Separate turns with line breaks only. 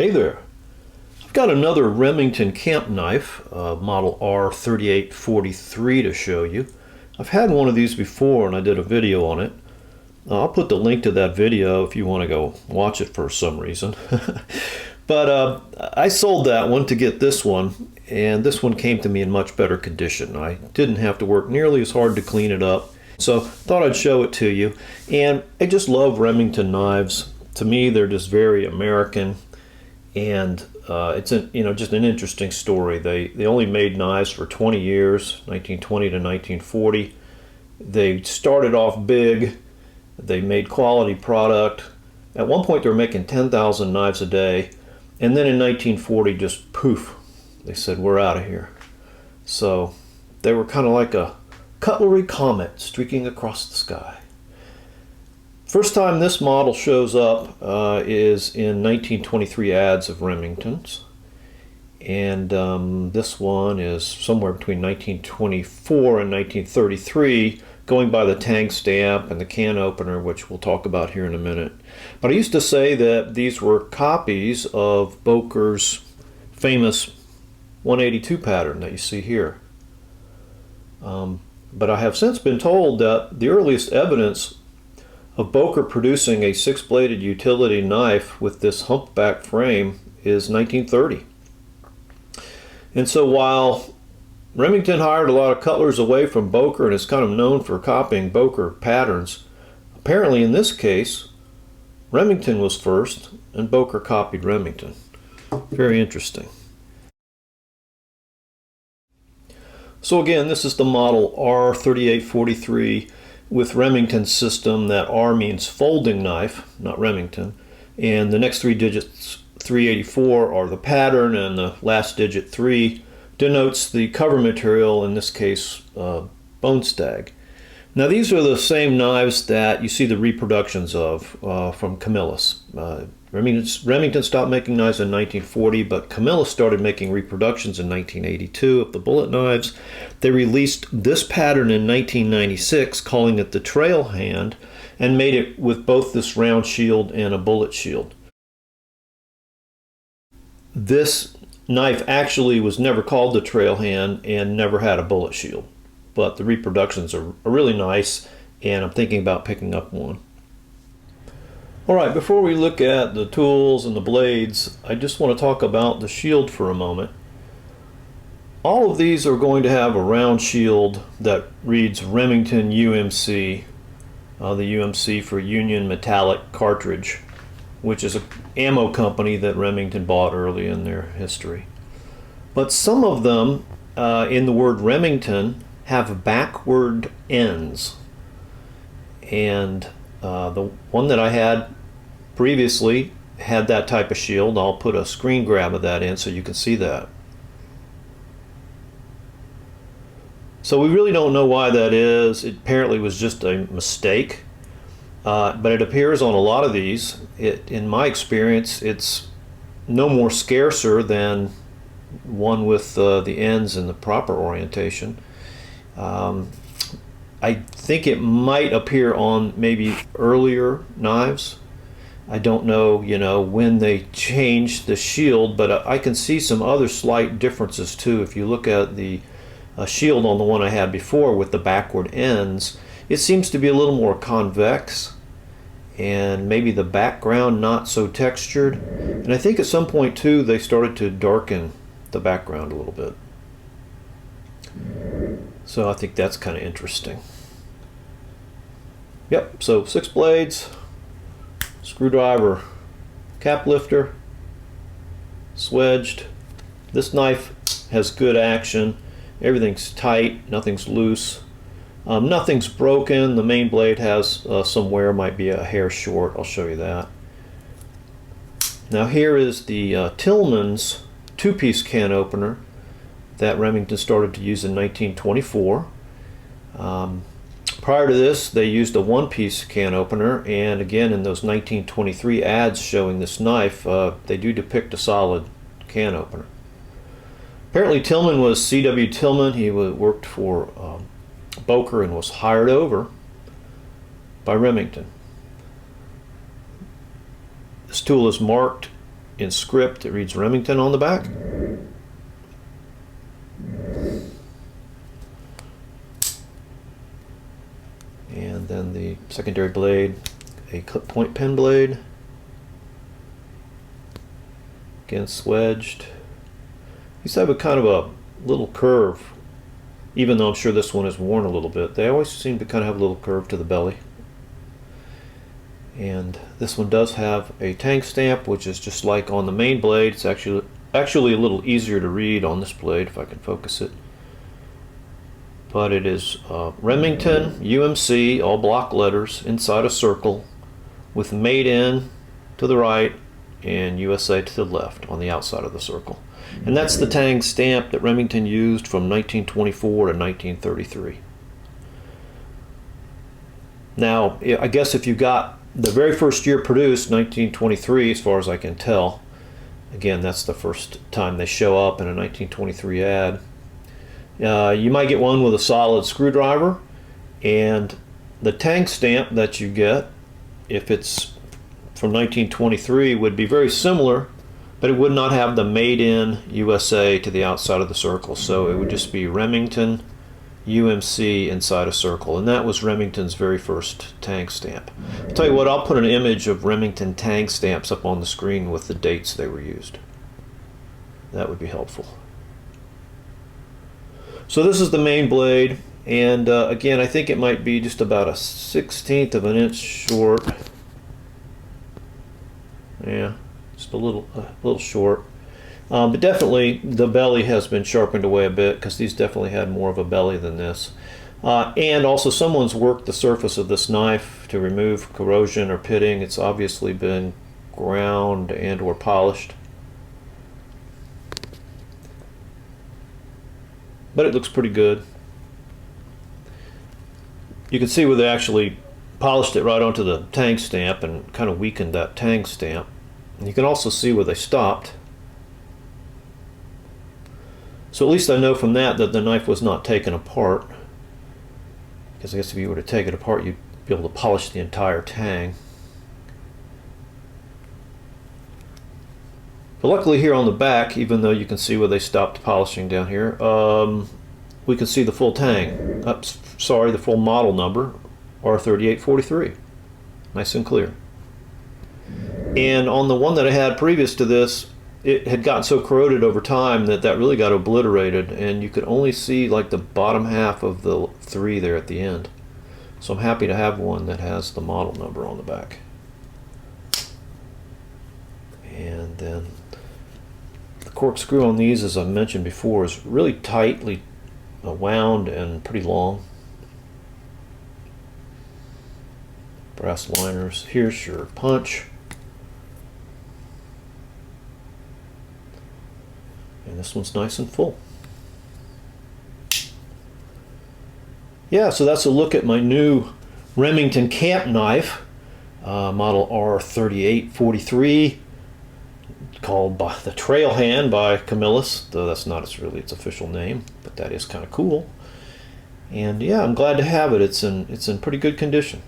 Hey there. I've got another Remington Camp Knife, model R3843 to show you. I've had one of these before and I did a video on it. I'll put the link to that video if you want to go watch it for some reason. But I sold that one to get this one, and this one came to me in much better condition. I didn't have to work nearly as hard to clean it up, so thought I'd show it to you. And I just love Remington knives. To me, they're just very American. And it's just an interesting story. They only made knives for 20 years, 1920 to 1940. They started off big. They made quality product. At one point they were making 10,000 knives a day, and then in 1940 just poof, they said we're out of here. So they were kind of like a cutlery comet streaking across the sky. First time this model shows up is in 1923 ads of Remington's, and this one is somewhere between 1924 and 1933, going by the tank stamp and the can opener, which we'll talk about here in a minute. But I used to say that these were copies of Boker's famous 182 pattern that you see here. But I have since been told that the earliest evidence of Boker producing a six-bladed utility knife with this humpback frame is 1930. And so while Remington hired a lot of cutlers away from Boker and is kind of known for copying Boker patterns, apparently in this case Remington was first and Boker copied Remington. Very interesting. So again, this is the model R3843 with Remington's system. That R means folding knife, not Remington, and the next three digits, 384, are the pattern, and the last digit 3 denotes the cover material, in this case bone stag. Now these are the same knives that you see the reproductions of from Camillus. Remington stopped making knives in 1940, but Camillus started making reproductions in 1982 of the bullet knives. They released this pattern in 1996, calling it the trail hand, and made it with both this round shield and a bullet shield. This knife actually was never called the trail hand and never had a bullet shield, but the reproductions are really nice, and I'm thinking about picking up one. Alright, before we look at the tools and the blades, I just want to talk about the shield for a moment. All of these are going to have a round shield that reads Remington UMC, the UMC for Union Metallic Cartridge, which is an ammo company that Remington bought early in their history. But some of them, in the word Remington, have backward ends. And the one that I had previously had that type of shield. I'll put a screen grab of that in so you can see that. So we really don't know why that is. It apparently was just a mistake, but it appears on a lot of these. In my experience, it's no more scarcer than one with the ends in the proper orientation. I think it might appear on maybe earlier knives. I don't know, when they changed the shield, but I can see some other slight differences too. If you look at the shield on the one I had before with the backward ends, it seems to be a little more convex, and maybe the background not so textured. And I think at some point too they started to darken the background a little bit. So I think that's kind of interesting. Yep, so 6 blades, screwdriver, cap lifter, swedged. This knife has good action. Everything's tight, nothing's loose. Nothing's broken. The main blade has some wear, might be a hair short. I'll show you that. Now here is the Tillman's 2-piece can opener that Remington started to use in 1924. Prior to this, they used a 1-piece can opener, and again in those 1923 ads showing this knife, they do depict a solid can opener. Apparently Tillman was C.W. Tillman. He worked for Boker and was hired over by Remington. This tool is marked in script. It reads Remington on the back. And then the secondary blade, a clip point pen blade. Again, swedged. These have a kind of a little curve, even though I'm sure this one is worn a little bit. They always seem to kind of have a little curve to the belly. And this one does have a tank stamp, which is just like on the main blade. It's actually a little easier to read on this blade if I can focus it. But it is Remington UMC, all block letters, inside a circle, with Made in to the right and USA to the left on the outside of the circle. And that's the tang stamp that Remington used from 1924 to 1933. Now, I guess if you got the very first year produced, 1923, as far as I can tell, again, that's the first time they show up in a 1923 ad, you might get one with a solid screwdriver, and the tang stamp that you get, if it's from 1923, would be very similar, but it would not have the Made in USA to the outside of the circle. So it would just be Remington UMC inside a circle, and that was Remington's very first tang stamp. I'll tell you what, I'll put an image of Remington tang stamps up on the screen with the dates they were used. That would be helpful. So this is the main blade, and again, I think it might be just about a 1/16 of an inch short. Yeah, just a little short. But definitely the belly has been sharpened away a bit, because these definitely had more of a belly than this. And also someone's worked the surface of this knife to remove corrosion or pitting. It's obviously been ground and or polished. But it looks pretty good. You can see where they actually polished it right onto the tang stamp and kind of weakened that tang stamp. And you can also see where they stopped. So at least I know from that the knife was not taken apart. Because I guess if you were to take it apart, you'd be able to polish the entire tang. But luckily here on the back, even though you can see where they stopped polishing down here, we can see the full tang. Sorry, the full model number, R3843. Nice and clear. And on the one that I had previous to this, it had gotten so corroded over time that really got obliterated, and you could only see like the bottom half of the 3 there at the end. So I'm happy to have one that has the model number on the back. And then the corkscrew on these, as I mentioned before, is really tightly wound and pretty long. Brass liners. Here's your punch. And this one's nice and full. Yeah, so that's a look at my new Remington Camp Knife, model R3843, called by the Trail Hand by Camillus, though that's not really its official name, but that is kind of cool. And yeah, I'm glad to have it. It's in pretty good condition.